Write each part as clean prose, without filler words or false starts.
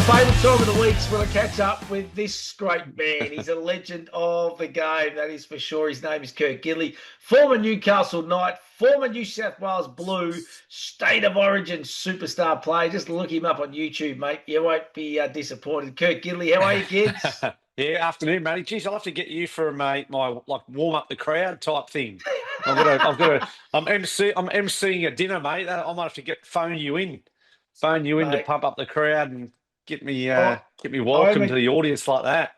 Favourite time of the week is when I catch up with this great man. He's a legend of the game, that is for sure. His name is Kurt Gidley, former Newcastle Knight, former New South Wales Blue, State of Origin superstar player. Just look him up on YouTube, mate. You won't be disappointed. Kurt Gidley, how are you, kids? Yeah, afternoon, matey. Geez, I'll have to get you for my like warm up the crowd type thing. I'm emceeing a dinner, mate. I might have to phone you in to Mate, pump up the crowd and I, get me I'm welcome to a the audience like that.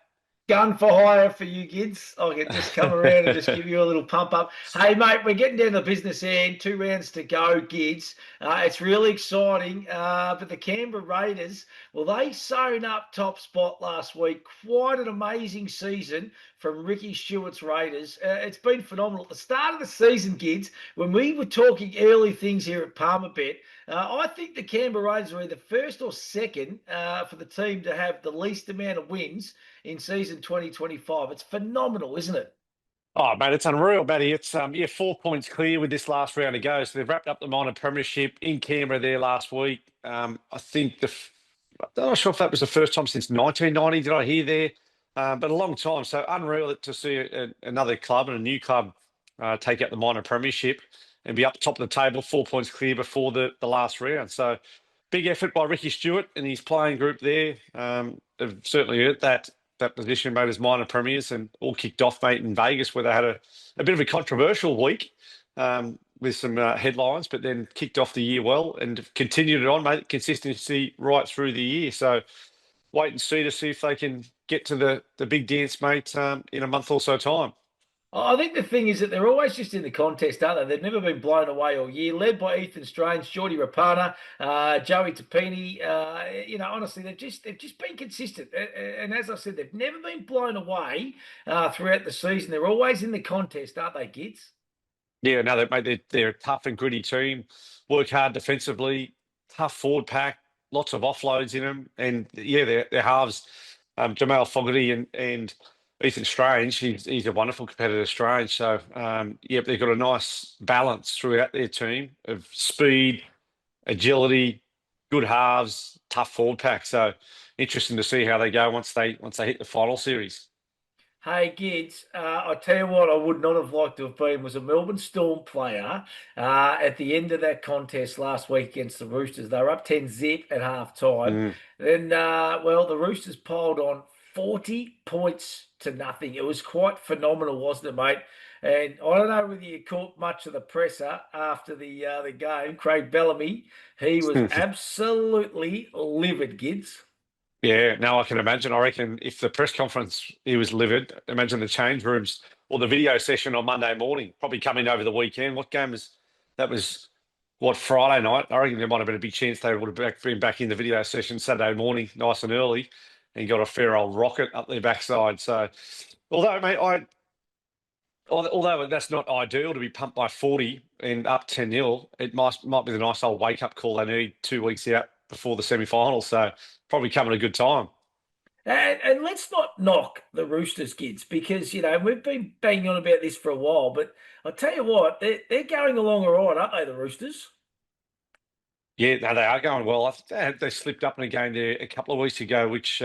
gun for hire for you kids. I can just come around and just give you a little pump up. Hey, mate, we're getting down to the business end. 2 rounds to go, kids. It's really exciting. But the Canberra Raiders, well, they sewn up top spot last week. Quite an amazing season from Ricky Stewart's Raiders. It's been phenomenal. At the start of the season, kids, when we were talking early things here at Palmerbet, I think the Canberra Raiders were either first or second for the team to have the least amount of wins in season 2025. It's phenomenal, isn't it? Oh, mate, it's unreal, Matty. It's 4 points clear with this last round to go. So they've wrapped up the minor premiership in Canberra there last week. I think I'm not sure if that was the first time since 1990. Did I hear there? But a long time. So unreal to see another club and a new club take out the minor premiership and be up top of the table, 4 points clear before the last round. So big effort by Ricky Stewart and his playing group there. They've certainly earned that position, made as minor premiers, and all kicked off, mate, in Vegas, where they had a bit of a controversial week with some headlines, but then kicked off the year well and continued it on, mate. Consistency right through the year. So wait and see to see if they can get to the big dance, mate, in a month or so time. I think the thing is that they're always just in the contest, aren't they? They've never been blown away all year. Led by Ethan Strange, Geordie Rapana, Joey Tapini. Honestly, they've just been consistent. And as I said, they've never been blown away throughout the season. They're always in the contest, aren't they, kids? Yeah, no, they're a tough and gritty team. Work hard defensively, tough forward pack, lots of offloads in them, and yeah, their halves, Jamal Fogarty and Ethan Strange. He's a wonderful competitor, Strange. So yeah, they've got a nice balance throughout their team of speed, agility, good halves, tough forward pack. So interesting to see how they go once they hit the final series. Hey, Gids, I tell you what, I would not have liked to have been was a Melbourne Storm player at the end of that contest last week against the Roosters. They were up 10 zip at half time. Mm. Then, the Roosters piled on 40 points to nothing. It was quite phenomenal, wasn't it, mate? And I don't know whether you caught much of the presser after the game. Craig Bellamy, he was absolutely livid, Gids. Yeah, now I can imagine. I reckon if the press conference he was livid, imagine the change rooms or the video session on Monday morning, probably coming over the weekend. What game was that? Was what, Friday night? I reckon there might have been a big chance they would have been back in the video session Saturday morning, nice and early, and got a fair old rocket up their backside. So, although, mate, although that's not ideal to be pumped by 40 and up 10-0, it might be the nice old wake up call they need 2 weeks out before the semi-finals. So probably coming a good time. And let's not knock the Roosters, kids, because we've been banging on about this for a while. But I tell you what, they're going along all right, aren't they, the Roosters? Yeah, no, they are going well. I think they slipped up in a game there a couple of weeks ago, which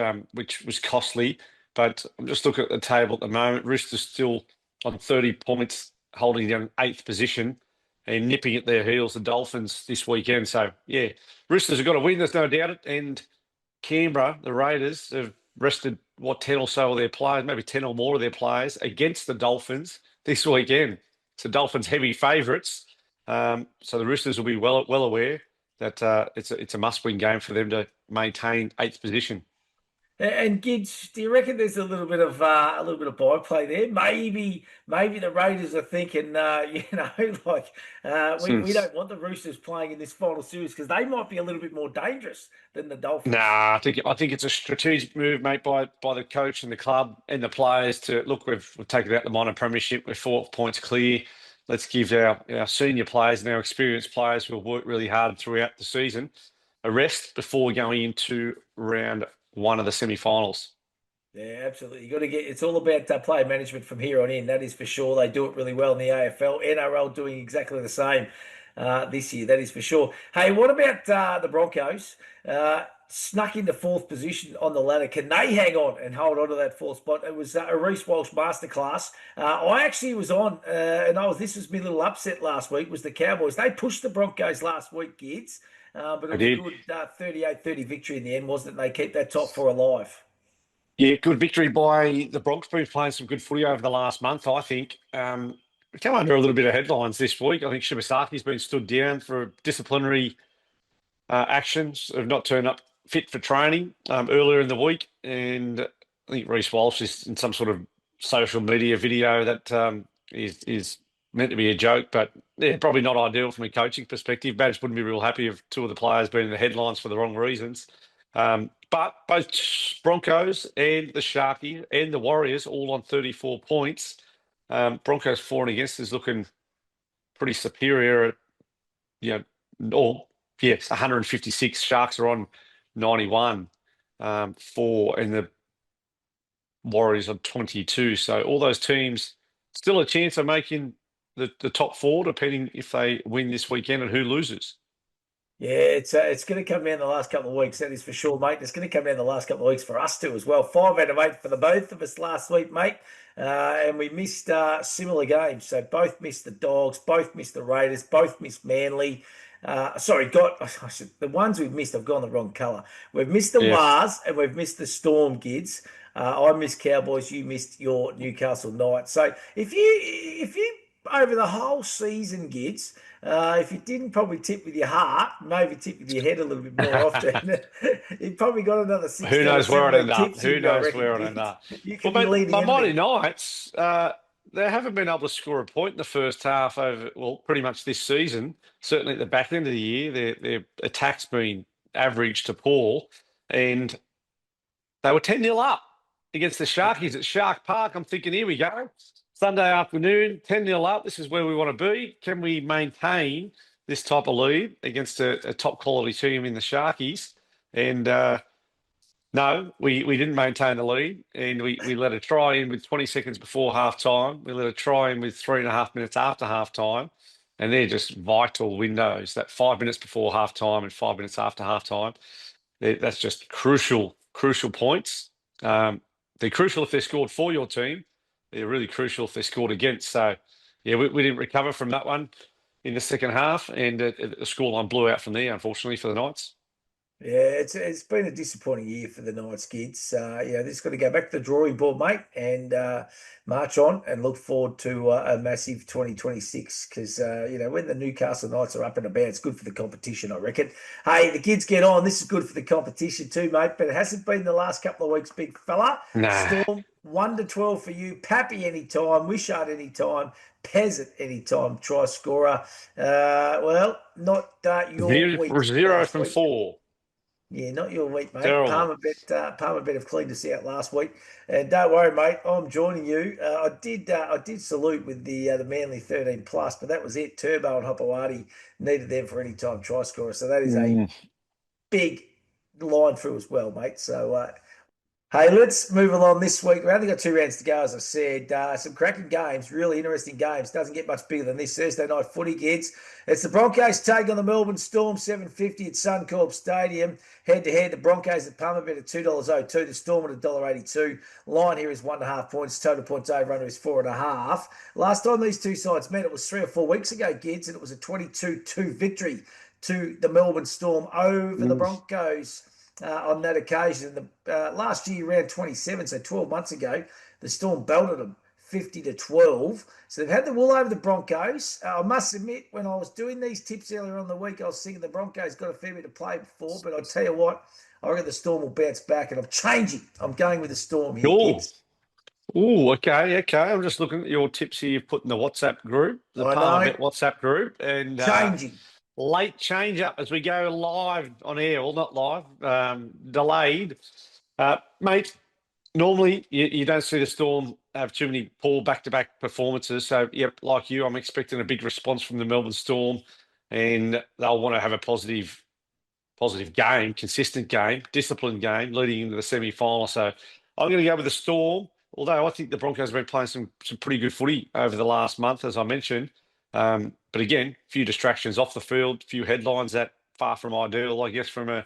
was costly. But I'm just looking at the table at the moment. Roosters still on 30 points, holding the eighth position and nipping at their heels the Dolphins this weekend. So yeah, Roosters have got to win. There's no doubt it. And Canberra, the Raiders, have rested, 10 or so of their players, maybe 10 or more of their players against the Dolphins this weekend. So Dolphins heavy favourites. So the Roosters will be well aware that it's a must-win game for them to maintain eighth position. And Gids, do you reckon there's a little bit of byplay there? Maybe the Raiders are thinking, like we don't want the Roosters playing in this final series because they might be a little bit more dangerous than the Dolphins. Nah, I think it's a strategic move, mate, by the coach and the club and the players to look. We've taken out the minor premiership. We're 4 points clear. Let's give our senior players and our experienced players who have worked really hard throughout the season a rest before going into round one of the semi-finals. Yeah, absolutely. You got to get. It's all about player management from here on in. That is for sure. They do it really well in the AFL. NRL doing exactly the same this year. That is for sure. Hey, what about the Broncos? snuck into fourth position on the ladder. Can they hang on and hold on to that fourth spot? It was a Reece Walsh masterclass. I actually was on, and this was my little upset last week, was the Cowboys. They pushed the Broncos last week, kids, but it I was a did. good 38-30 victory in the end, wasn't it? And they keep that top four alive. Yeah, good victory by the Bronx. Been playing some good footy over the last month, I think. We come under a little bit of headlines this week. I think Shibasaki's been stood down for disciplinary actions of not turning up fit for training earlier in the week. And I think Reece Walsh is in some sort of social media video that is meant to be a joke, but yeah, probably not ideal from a coaching perspective. Badge wouldn't be real happy if two of the players been in the headlines for the wrong reasons. But both Broncos and the Sharky and the Warriors all on 34 points. Broncos for and against is looking pretty superior at, you know, all, yes, 156. Sharks are on 91 for, and the Warriors on 22. So all those teams still a chance of making the top four, depending if they win this weekend and who loses. Yeah, it's going to come down the last couple of weeks. That is for sure, mate. It's going to come down the last couple of weeks for us too as well. 5 out of 8 for the both of us last week, mate. And we missed similar games. So both missed the Dogs, both missed the Raiders, both missed Manly. The ones we've missed. I've gone the wrong colour. We've missed the Yeah. Wars and we've missed the Storm, Gids. I missed Cowboys. You missed your Newcastle Knights. So if you over the whole season, Gids. If you didn't probably tip with your heart, maybe tip with your head a little bit more often, you've probably got another Who 16 or knows where it 17 end up? tips Who in you, I knows reckon. where it end up? You Well, could be but leading my Mighty anything. Knights, they haven't been able to score a point in the first half over, well, pretty much this season. Certainly at the back end of the year, their attack's been average to poor, and they were 10-0 up against the Sharkies at Shark Park. I'm thinking, here we go. Sunday afternoon, 10-0 up. This is where we want to be. Can we maintain this type of lead against a top quality team in the Sharkies? And no, we didn't maintain the lead, and we let a try in with 20 seconds before half time. We let a try in with 3.5 minutes after half time, and they're just vital windows. That 5 minutes before half time and 5 minutes after half time, that's just crucial points. They're crucial if they're scored for your team. They're really crucial if they're scored against. So, yeah, we didn't recover from that one in the second half, and the scoreline blew out from there, unfortunately, for the Knights. Yeah, it's been a disappointing year for the Knights, kids. This has got to go back to the drawing board, mate, and march on and look forward to a massive 2026 because, when the Newcastle Knights are up and about, it's good for the competition, I reckon. Hey, the kids get on. This is good for the competition too, mate, but it hasn't been the last couple of weeks, big fella. Nah. Storm, 1 to 12 for you. Pappy anytime. Wishart anytime. Pez at any time. Try scorer. Not your Zero, week zero last from week. four. Yeah, not your week, mate. Terrible. Palmer bet have cleaned us out last week, and don't worry, mate. I'm joining you. I did salute with the Manly 13 plus, but that was it. Turbo and Hopewadi needed them for any time try scorer, so that is a Mm. big line through as well, mate. So hey, let's move along this week. We only got 2 rounds to go, as I said. Some cracking games, really interesting games. Doesn't get much bigger than this Thursday night footy, kids. It's the Broncos take on the Melbourne Storm, 7:50 at Suncorp Stadium. Head to head, the Broncos at Palmer bet at $2.02, the Storm at $1.82. Line here is 1.5 points. Total points over under is 4.5. Last time these two sides met, it was 3 or 4 weeks ago, kids, and it was a 22-2 victory to the Melbourne Storm over the Mm. Broncos on that occasion. Last year, around 27, so 12 months ago, the Storm belted them 50-12. So they've had the wool over the Broncos. I must admit, when I was doing these tips earlier on the week, I was thinking the Broncos got a fair bit to play before, but I'll tell you what, I reckon the Storm will bounce back, and I'm changing. I'm going with the Storm here, Cool. kids. Oh, okay. I'm just looking at your tips here you've put in the WhatsApp group, the I Palmer know. Bet WhatsApp group, and Changing. late change up as we go live on air. Well, not live, delayed. Mate, normally you don't see the Storm have too many poor back-to-back performances. So, yep, like you, I'm expecting a big response from the Melbourne Storm, and they'll want to have a positive game, consistent game, disciplined game leading into the semi-final. So I'm going to go with the Storm, although I think the Broncos have been playing some pretty good footy over the last month, as I mentioned. But again, a few distractions off the field, a few headlines that far from ideal, I guess, from a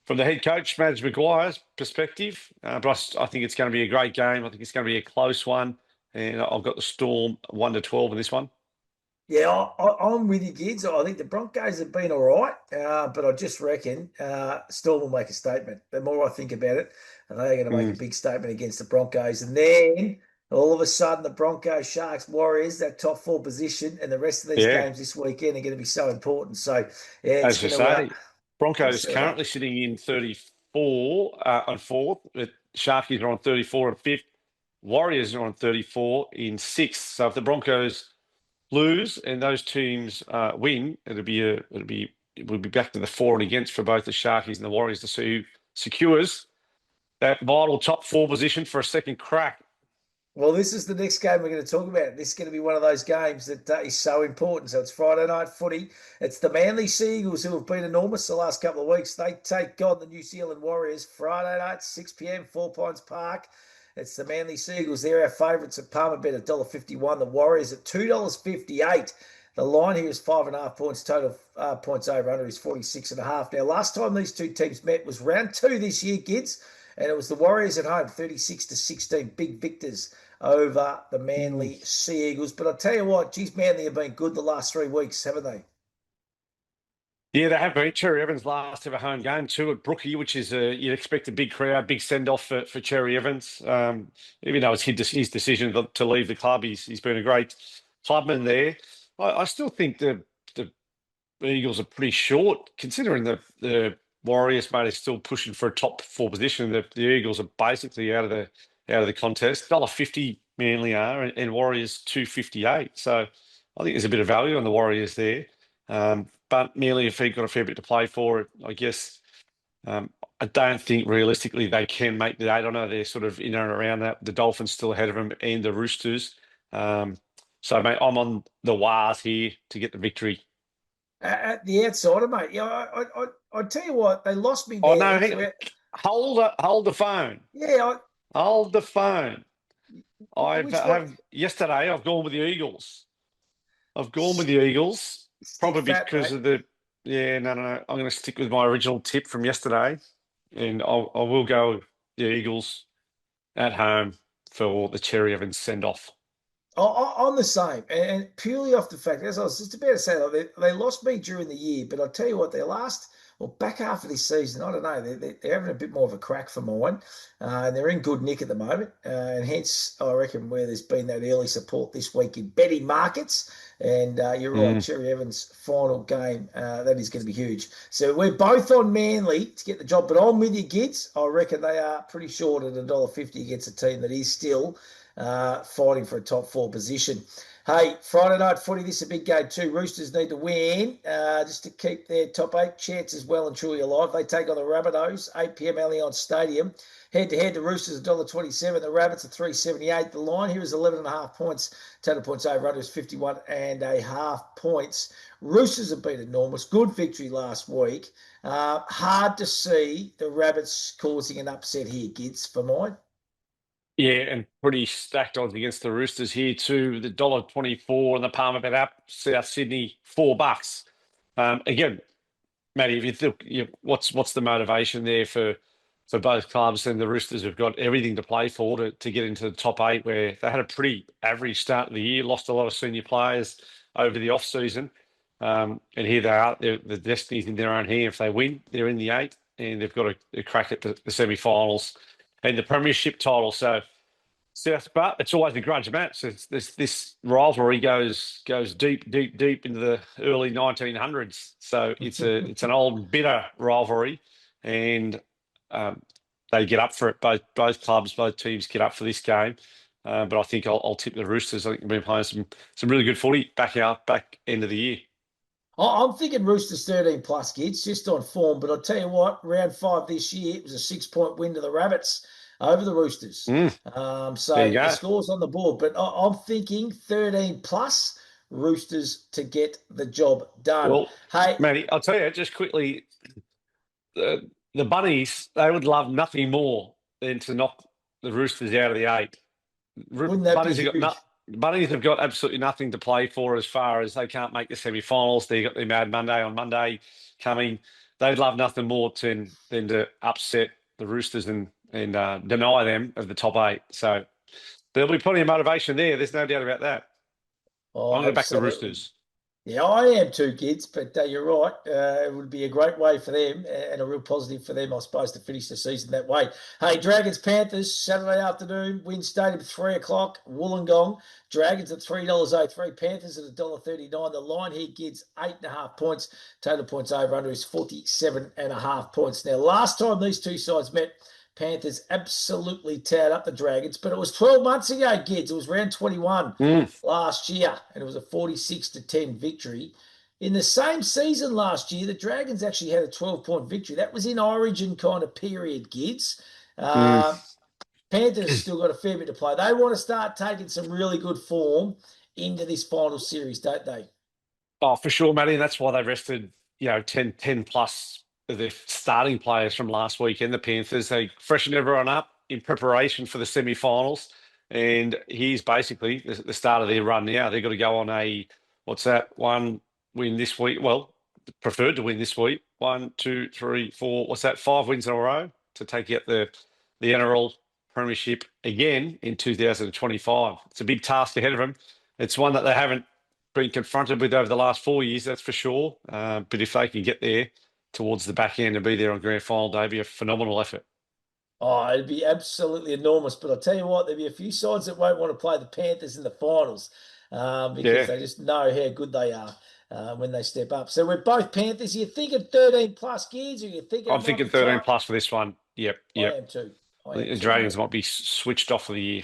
from the head coach, Madge Maguire's perspective. But I think it's going to be a great game. I think it's going to be a close one. And I've got the Storm 1-12 in this one. Yeah, I'm with you, kids. I think the Broncos have been all right, but I just reckon Storm will make a statement. The more I think about it, and they're going to make a Mm. big statement against the Broncos. And then all of a sudden, the Broncos, Sharks, Warriors, that top four position, and the rest of these Yeah, games this weekend are going to be so important. So, yeah, as you say, going to Broncos set it up. currently sitting in 34 on fourth. But Sharkies are on 34 and fifth. Warriors are on 34 in sixth. So if the Broncos lose and those teams win, we'll be back to the for and against for both the Sharkies and the Warriors to see who secures that vital top four position for a second crack. Well, this is the next game we're going to talk about. This is going to be one of those games that is so important. So it's Friday night footy. It's the Manly Sea Eagles who have been enormous the last couple of weeks. They take on the New Zealand Warriors Friday night, 6 p.m., Four Pines Park. It's the Manly Sea Eagles. They're our favourites at Palmer Bet at $1.51. The Warriors at $2.58. The line here is 5.5 points. Total points over under is 46.5. Now, last time these two teams met was round two this year, kids, and it was the Warriors at home, 36-16, big victors over the Manly Sea Eagles. But I'll tell you what, geez, Manly have been good the last 3 weeks, haven't they? Yeah, they have been. Cherry Evans' last ever home game too at Brookie, which is you'd expect a big crowd, big send off for Cherry Evans. Even though it's his decision to leave the club, he's been a great clubman there. I still think the Eagles are pretty short, considering the Warriors, mate, is still pushing for a top four position. The Eagles are basically out of the contest. $1.50 Manly are, and Warriors 2.58. So I think there's a bit of value on the Warriors there. But Manly have got a fair bit to play for. I guess I don't think realistically they can make the eight. I know they're sort of in and around that. The Dolphins still ahead of them, and the Roosters. So, mate, I'm on the Wars here to get the victory. At the outsider, mate. Yeah, I tell you what, they lost me Oh no! nearly. Hold the phone. Yeah, Hold the phone. I've which one? have yesterday. I've gone with the Eagles. I've gone with the Eagles Stick probably fat, because mate. of the. Yeah, no. I'm going to stick with my original tip from yesterday, and I will go with the Eagles at home for the Cherry Evans send off. I'm the same, and purely off the fact, as I was just about to say, like, they lost me during the year, but I'll tell you what, their last, well, back half of this season, I don't know, they're having a bit more of a crack for mine, and they're in good nick at the moment, and hence, I reckon where there's been that early support this week in betting markets, and you're right, Mm. Cherry Evans' final game, that is going to be huge. So we're both on Manly to get the job, but I'm with you, kids. I reckon they are pretty short at $1.50 against a team that is still fighting for a top four position. Hey, Friday night footy, this is a big game too. Roosters need to win just to keep their top eight chances well and truly alive. They take on the Rabbitohs, 8 p.m. Allianz Stadium. Head to head, the Roosters $1.27. The Rabbits are 3.78. The line here is 11.5 points. Total points over under is 51.5 points. Roosters have been enormous. Good victory last week. Hard to see the Rabbits causing an upset here, kids, for mine. Yeah, and pretty stacked odds against the Roosters here too. The $1.24 and the Palmer Bet app, South Sydney, $4. Again, Matty, if you think, what's the motivation there for both clubs? And the Roosters have got everything to play for to get into the top eight, where they had a pretty average start of the year, lost a lot of senior players over the off season, and here they are. The destiny's in their own hand. If they win, they're in the eight, and they've got a crack at the semi-finals and the premiership title. So, but it's always a grudge match. This rivalry goes deep into the early 1900s. So it's an old bitter rivalry, and um, they get up for it. Both clubs, both teams get up for this game. But I think I'll tip the Roosters. I think they've been playing some really good footy back end of the year. I'm thinking Roosters 13 plus, kids, just on form. But I'll tell you what, round five this year, it was a 6 point win to the Rabbits over the Roosters. Mm, there you So the go. score's on the board. But I'm thinking 13 plus Roosters to get the job done. Well, Hey, Matty, I'll tell you just quickly. The Bunnies, they would love nothing more than to knock the Roosters out of the eight. wouldn't that be Bunnies have got huge? Bunnies have got absolutely nothing to play for as far as they can't make the semi-finals. They got their Mad Monday on Monday coming. they'd love nothing more than to upset the Roosters and deny them of the top 8. So there'll be plenty of motivation there. There's no doubt about that. Oh, I'm going to back the absolutely. Roosters. Yeah, I am too, kids, but you're right. It would be a great way for them and a real positive for them, I suppose, to finish the season that way. Hey, Dragons Panthers, Saturday afternoon, Win Stadium, 3 o'clock, Wollongong. Dragons at $3.03, Panthers at $1.39. The line here, kids, 8.5 points. Total points over under is 47.5 points. Now, last time these two sides met, Panthers absolutely towed up the Dragons, but it was 12 months ago, kids. It was round 21 Mm, last year, and it was a 46-10 victory. In the same season last year, the Dragons actually had a 12-point victory. That was in Origin kind of period, kids. mm. Uh, Panthers still got a fair bit to play. They want to start taking some really good form into this final series, don't they? Oh, for sure, Matty. And that's why they rested, 10 plus of their starting players from last weekend, the Panthers. They freshened everyone up in preparation for the semi-finals. And here's basically the start of their run now. They've got to go on what's that, one win this week. Well, preferred to win this week. 1, 2, 3, 4, what's that, 5 wins in a row to take out the NRL Premiership again in 2025. It's a big task ahead of them. It's one that they haven't been confronted with over the last 4 years, that's for sure. But if they can get there towards the back end and be there on grand final day, it'd be a phenomenal effort. Oh, it'd be absolutely enormous. But I'll tell you what, there'll be a few sides that won't want to play the Panthers in the finals because Yeah, they just know how good they are when they step up. So we're both Panthers. You're thinking 13 plus kids, or you're thinking I'm it might thinking be 13 tight? plus for this one. Yep, I yep. am too. I I think am the too, Dragons mate. might be switched off for the year.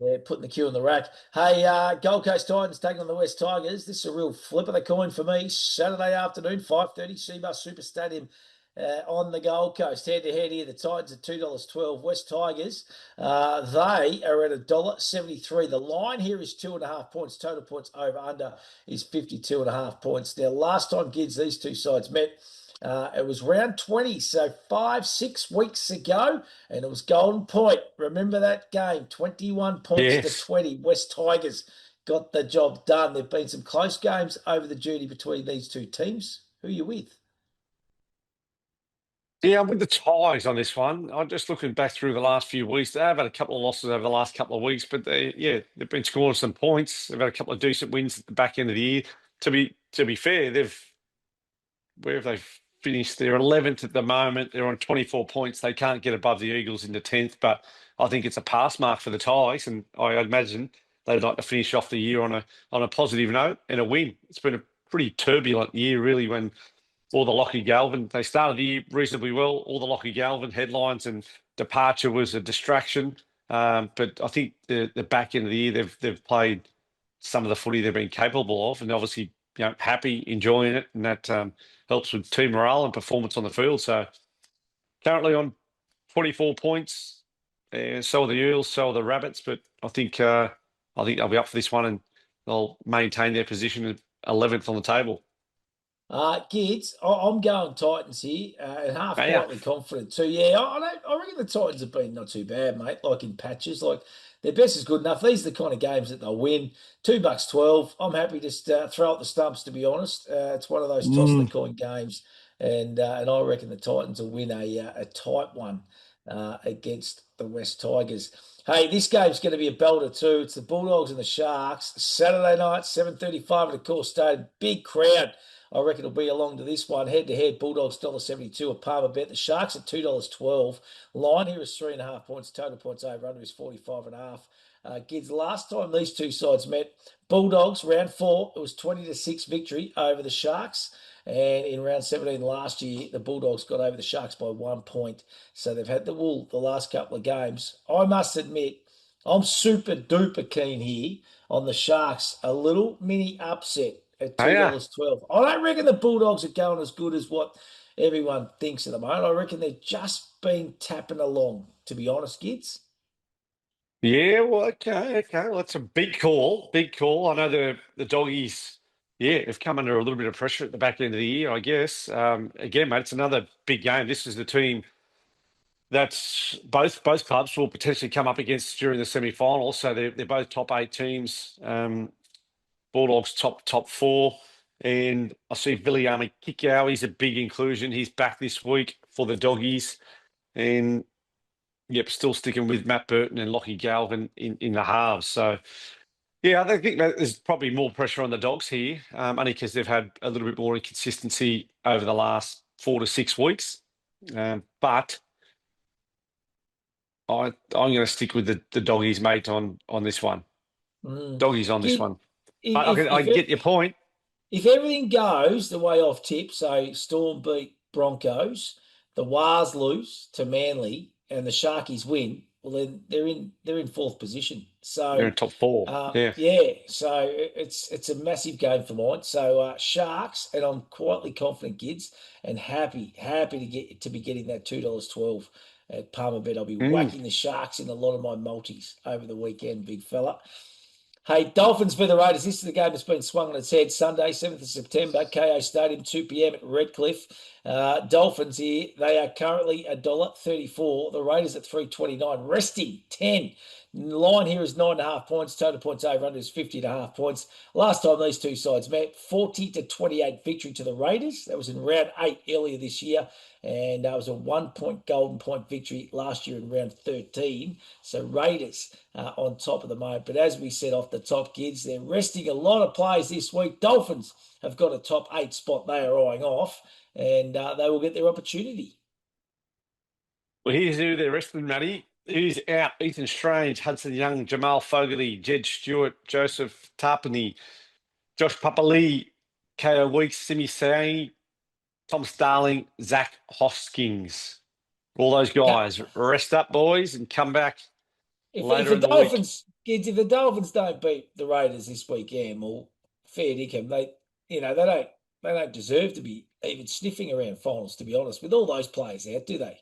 Yeah, putting the cue in the rack. Hey, Gold Coast Titans taking on the West Tigers. This is a real flip of the coin for me. Saturday afternoon, 5:30, Seabus Super Stadium on the Gold Coast. Head to head here, the Titans at $2.12. West Tigers, they are at $1.73. The line here is 2.5 points. Total points over under is 52.5 points. Now, last time, kids, these two sides met. It was round 20, so 5, 6 weeks ago, and it was Golden Point. Remember that game? 21 points to Yes. 20. West Tigers got the job done. There've been some close games over the journey between these two teams. Who are you with? Yeah, I'm with the Tigers on this one. I'm just looking back through the last few weeks. They've had a couple of losses over the last couple of weeks, but they've been scoring some points. They've had a couple of decent wins at the back end of the year. To be fair, where have they finished? They're 11th at the moment. They're on 24 points. They can't get above the Eagles in the 10th, but I think it's a pass mark for the Tigers, and I imagine they'd like to finish off the year on a positive note and a win. It's been a pretty turbulent year, really, when all the Lockie Galvin, they started the year reasonably well. All the Lockie Galvin headlines and departure was a distraction. But I think the back end of the year, they've played some of the footy they've been capable of, and obviously, happy, enjoying it, and that helps with team morale and performance on the field. So currently on 24 points, so are the Eels, so are the Rabbits, but I think they'll be up for this one and they'll maintain their position at 11th on the table. Gids, I'm going Titans here, and half Oh, yeah. quietly confident too. Yeah, I reckon the Titans have been not too bad, mate. Like in patches, like their best is good enough. These are the kind of games that they'll win. $2.12. I'm happy to just throw out the stumps. To be honest, it's one of those toss of Mm. the coin games, and I reckon the Titans will win a tight one against the West Tigers. Hey, this game's going to be a belter too. It's the Bulldogs and the Sharks. Saturday night, 7:35 at the Core Stadium. Big crowd. I reckon it'll be along to this one. Head to head, Bulldogs $1.72 a Palmer bet. The Sharks at $2.12. Line here is 3.5 points. Total points over under is 45.5. Gids, last time these two sides met, Bulldogs round 4, it was 20-6 victory over the Sharks. And in round 17 last year, the Bulldogs got over the Sharks by 1 point. So they've had the wool the last couple of games. I must admit, I'm super duper keen here on the Sharks. A little mini upset at Oh, two yeah. dollars twelve. I don't reckon the Bulldogs are going as good as what everyone thinks at the moment. I reckon they've just been tapping along, to be honest, kids. Yeah, well, okay, okay. Well, that's a big call, big call. I know the doggies, have come under a little bit of pressure at the back end of the year, I guess. Again, mate, it's another big game. This is the team that's both clubs will potentially come up against during the semi-final. So they're both top 8 teams. Bulldogs top 4, And I see Viliame Kikau. He's a big inclusion. He's back this week for the doggies. And yep, still sticking with Matt Burton and Lockie Galvin in the halves. So yeah, I think that there's probably more pressure on the dogs here, only because they've had a little bit more inconsistency over the last 4 to 6 weeks. But I'm going to stick with the doggies, mate, on this one. Mm. Doggies on this Kid, one. I if get your point. if everything goes the way I've tipped, so Storm beat Broncos, the Wars lose to Manly, and the Sharkies win, well then they're in fourth position. They're So in top four. Yeah. yeah, so it's a massive game for mine. So Sharks, and I'm quietly confident, kids, and happy to be getting that $2.12 at Palmerbet. I'll be Mm. whacking the Sharks in a lot of my multis over the weekend, big fella. Hey, Dolphins v the Raiders. This is the game that's been swung on its head. Sunday, 7th of September, KO Stadium, 2 p.m. at Redcliffe. Dolphins here, they are currently $1.34. The Raiders at 3.29. Resting 10. Line here is 9.5 points. Total points over under is 50.5 points. Last time these two sides met, 40-28 victory to the Raiders. That was in round 8 earlier this year. And that was a 1 point golden point victory last year in round 13. So Raiders on top of the moment. But as we said off the top, kids, they're resting a lot of players this week. Dolphins have got a top 8 spot they are eyeing off, and they will get their opportunity. Well, here's who they're resting, Matty. Who's out? Ethan Strange, Hudson Young, Jamal Fogarty, Jed Stewart, Joseph Tarpany, Josh Papali, KO Weeks, Simi Sai, Tom Starling, Zach Hoskins. All those guys, rest up, boys, and come back If later the in the week. Dolphins, kids, if the Dolphins don't beat the Raiders this weekend, well, fair dinkum. They don't deserve to be even sniffing around finals, to be honest, with all those players out, do they?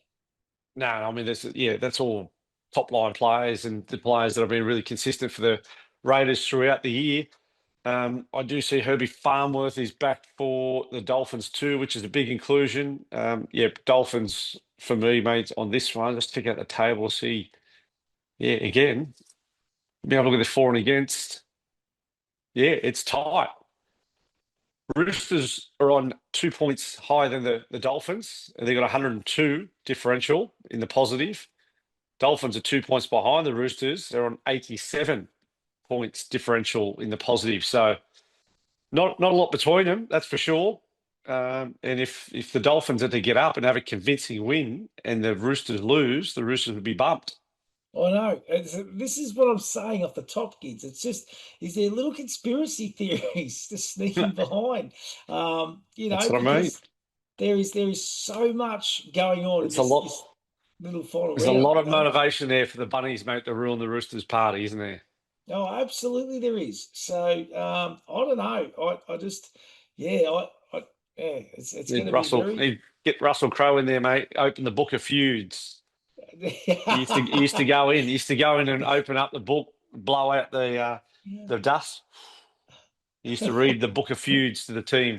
No, I mean, that's all top line players and the players that have been really consistent for the Raiders throughout the year. I do see Herbie Farmworth is back for the Dolphins too, which is a big inclusion. Yeah, Dolphins for me, mate, on this one. Let's check out the table, see. Yeah, again, be able to look at the for and against. Yeah, it's tight. Roosters are on 2 points higher than the Dolphins, and they've got 102 differential in the positive. Dolphins are 2 points behind the Roosters. They're on 87 points differential in the positive. So not a lot between them, that's for sure. And if the Dolphins are to get up and have a convincing win and the Roosters lose, the Roosters would be bumped. I know. This is what I'm saying off the top, kids. It's just, is there little conspiracy theories just sneaking behind? That's what I mean. Because there is so much going on in It's a this lot. little final There's a round, lot of motivation there for the Bunnies, mate, to ruin the Roosters' party, isn't there? Oh, absolutely there is. So I don't know. I just yeah, yeah, it's going Need to be Russell, very need get Russell Crowe in there, mate. Open the book of feuds. He used to go in. He used to go in and open up the book, blow out the dust. He used to read the book of feuds to the team.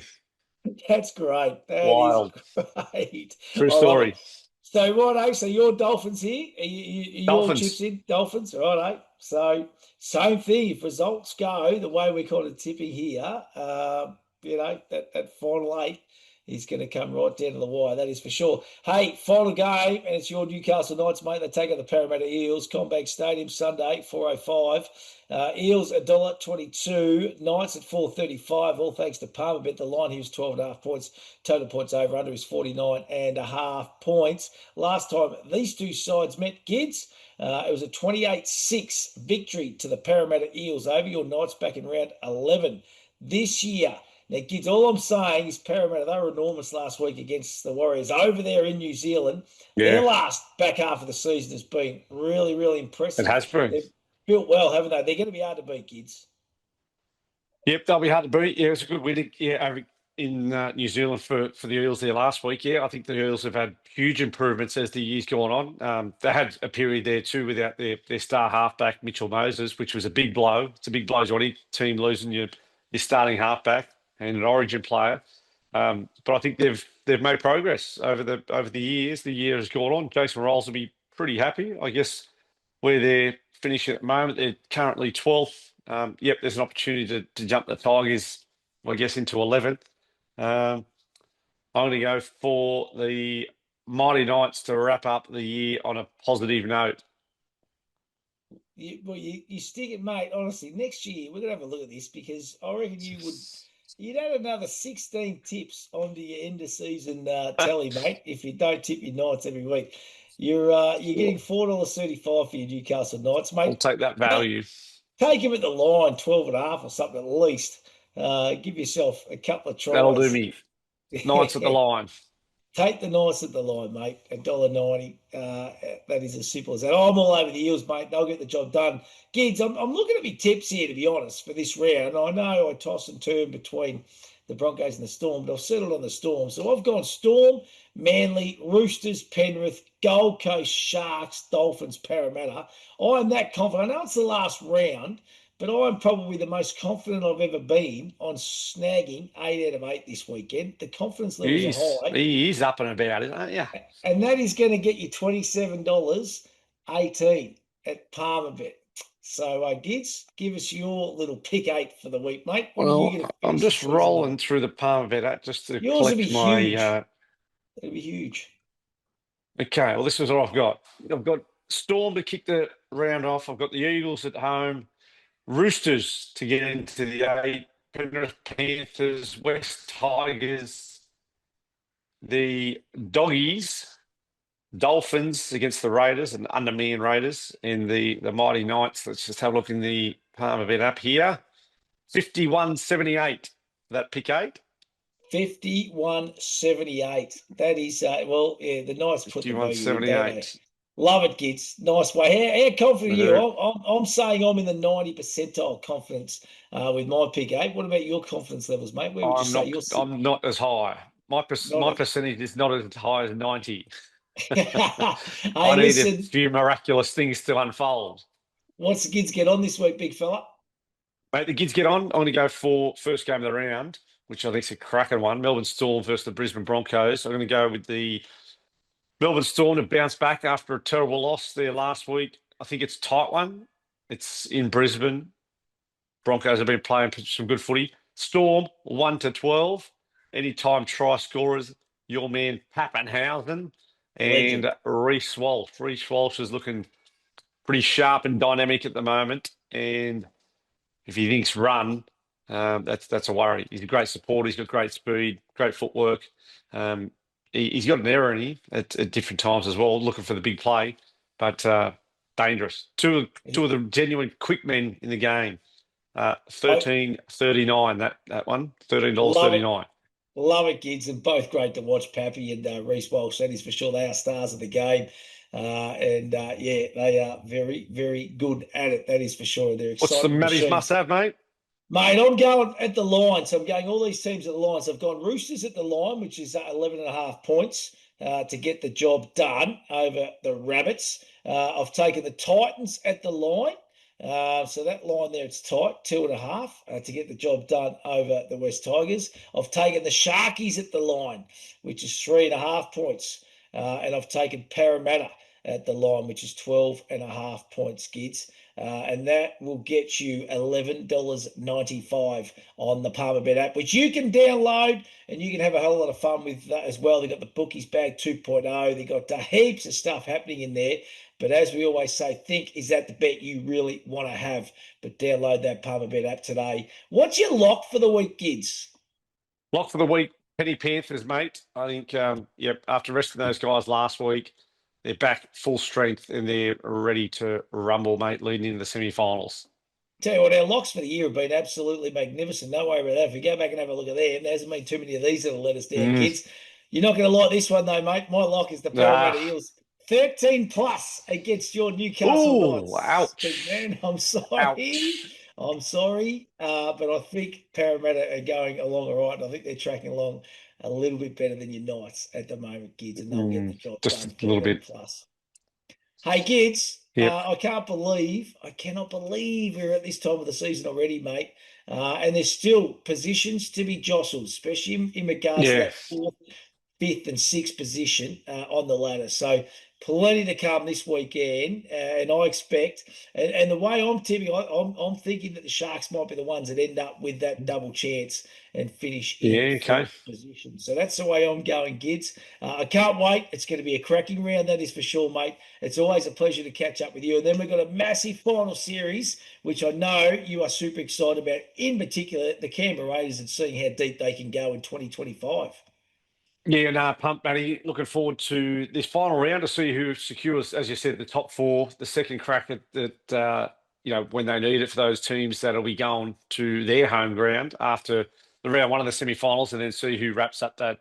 That's great. That is Wild. great. True I love it. story. So, righto, so your Dolphins here. Are you all chips Dolphins. in? Dolphins, righto. So, same thing. If results go the way we're kind of tipping here, that final 8 is going to come right down to the wire. That is for sure. Hey, final game, and it's your Newcastle Knights, mate. They take on the Parramatta Eels, Combank Stadium, Sunday, 4:05. Eels $1.22, Knights at 4.35. All thanks to Palmerbet. The line here is 12.5 points. Total points over under is 49.5 points. Last time these two sides met, kids, it was a 28-6 victory to the Parramatta Eels over your Knights back in round 11. This year, now, kids, all I'm saying is Parramatta, they were enormous last week against the Warriors over there in New Zealand. Their Yeah, last back half of the season has been really, really it impressive. has been. They've built well, haven't they? They're going to be hard to beat, kids. Yep, they'll be hard to beat. Yeah, it was a good win. Yeah, over in New Zealand for the Eels there last week. Yeah, I think the Eels have had huge improvements as the years gone on. They had a period there too without their star halfback Mitchell Moses, which was a big blow. It's a big blow to any team losing your starting halfback and an Origin player. But I think they've made progress over the years. The year has gone on. Jason Rolls will be pretty happy, I guess, where they're finishing at the moment. They're currently 12th. Yep, there's an opportunity to jump the Tigers I guess, into 11th. Um, I'm going to go for the Mighty Knights to wrap up the year on a positive note. You stick it, mate. Honestly, next year we're gonna have a look at this because I reckon you'd add another 16 tips onto your end of season tally, mate. If you don't tip your Knights every week, you're getting $4.35 for your Newcastle Knights, I'll mate. take that Take, value. take him at the line, 12 and a half or something at least. Give yourself a couple of That'll do tries. me. Knights at the line. Take the Knights at the line, mate. $1.90. That is as simple as that. I'm all over the Eels, mate. They'll get the job done. Gids, I'm looking at my tips here, to be honest, for this round. I know I toss and turn between the Broncos and the Storm, but I've settled on the Storm. So I've gone Storm, Manly, Roosters, Penrith, Gold Coast, Sharks, Dolphins, Parramatta. I'm that confident. I know it's the last round, but I'm probably the most confident I've ever been on snagging 8 out of 8 this weekend. The confidence levels are high, He is up and about, isn't it? Yeah. and that is going to get you $27.18 at Palmerbet. So, Gids, give us your little pick eight for the week, mate. What are you Well, going to I'm finish the just season rolling on? through the palm of it just to Yours will be collect my. huge. It'll be huge. Okay, well, this is what I've got. I've got Storm to kick the round off. I've got the Eagles at home, Roosters to get into the 8, Penrith Panthers, West Tigers, the Doggies, Dolphins against the Raiders and under me and Raiders in the Mighty Knights. Let's just have a look in the palm of it up here. 51.78 that pick 8. 51.78. That is, well, yeah, the Knights put the value in, don't they? 51.78. Love it, Gids. Nice way. How confident I are you? do. I'm saying I'm in the 90 percentile confidence with my pick eight. What about your confidence levels, mate? Where would you I'm say not. you're sitting? I'm not as high. Not My a... percentage is not as high as 90. I Hey, need a listen, few miraculous things to unfold. what's the Gids get on this week, big fella? Mate, the kids get on. I'm going to go for first game of the round, which I think is a cracking one. Melbourne Storm versus the Brisbane Broncos. I'm going to go with the Melbourne Storm to bounce back after a terrible loss there last week. I think it's a tight one. It's in Brisbane. Broncos have been playing some good footy. Storm 1-12. Anytime try scorers, your man Pappenhausen and Legend. Reece Walsh. Reece Walsh is looking pretty sharp and dynamic at the moment. And if he thinks run, that's a worry. He's a great supporter. He's got great speed, great footwork. Um, he's got an error in him at different times as well, looking for the big play, but dangerous. Two of the genuine quick men in the game. I 13.39 that one. love it. $13.39. Love it, kids, and both great to watch. Pappy and Reece Walsh, that is for sure. They are stars of the game, and yeah, they are very, very good at it. That is for sure. They're What's the exciting Matty's must machines. have, mate? Mate, I'm going at the line. So I'm going all these teams at the line. So I've gone Roosters at the line, which is 11 and a half points to get the job done over the Rabbits. I've taken the Titans at the line. So that line there, it's tight, 2.5 to get the job done over the West Tigers. I've taken the Sharkies at the line, which is 3.5 points. And I've taken Parramatta at the line, which is 12.5 points, Gids. And that will get you $11.95 on the Palmerbet app, which you can download and you can have a whole lot of fun with that as well. They've got the Bookies Bag 2.0. They've got heaps of stuff happening in there. But as we always say, think, is that the bet you really want to have? But download that Palmerbet app today. What's your lock for the week, Gids? Lock for the week, Penny Panthers, mate. I think, yep, after resting those guys last week, they're back full strength and they're ready to rumble, mate, leading into the semi-finals. Tell you what, our locks for the year have been absolutely magnificent. No worry about that. If we go back and have a look at them, there hasn't been too many of these that'll let us down, Mm. kids. You're not going to like this one, though, mate. My lock is the Ah. Parramatta Eels. 13 plus against your Newcastle Ooh, Knights. Big man, ouch. I'm sorry. Ouch. I'm sorry. But I think Parramatta are going along all right. I think they're tracking along a little bit better than your Knights at the moment, kids, and they'll get the job Just done. a little 13 bit. plus. Hey, kids, Yep. I cannot believe we're at this time of the season already, mate. And there's still positions to be jostled, especially in regards to Yeah. that fourth, fifth, and sixth position on the ladder. So plenty to come this weekend, and I expect. And the way I'm tipping, I'm thinking that the Sharks might be the ones that end up with that double chance and finish in Yeah, okay. fourth position. So that's the way I'm going, Gids. I can't wait. It's going to be a cracking round, that is for sure, mate. It's always a pleasure to catch up with you. And then we've got a massive final series, which I know you are super excited about, in particular the Canberra Raiders, and seeing how deep they can go in 2025. Yeah, no, pump, Matty. Looking forward to this final round to see who secures, as you said, the top four, the second crack at that, when they need it for those teams that'll be going to their home ground after the round one of the semi-finals, and then see who wraps up that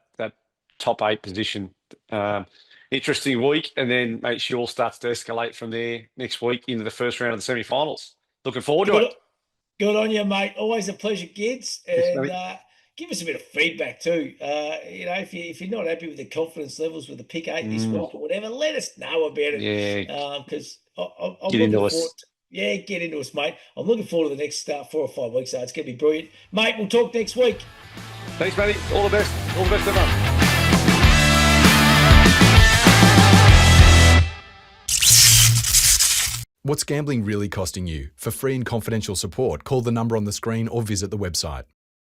top 8 position. Interesting week, and then make sure all starts to escalate from there next week into the first round of the semi-finals. Looking forward to Good, it. good on you, mate. Always a pleasure, Gids. Thanks, And Matty. give us a bit of feedback too. If you're not happy with the confidence levels with the pick 8 this Mm, week or whatever, let us know about it. yeah, Because I'm get into looking forward us. to, yeah, get into us, mate. I'm looking forward to the next 4 or 5 weeks. So it's going to be brilliant, mate. We'll talk next week. Thanks, Matty. All the best. All the best, everyone. What's gambling really costing you? For free and confidential support, call the number on the screen or visit the website.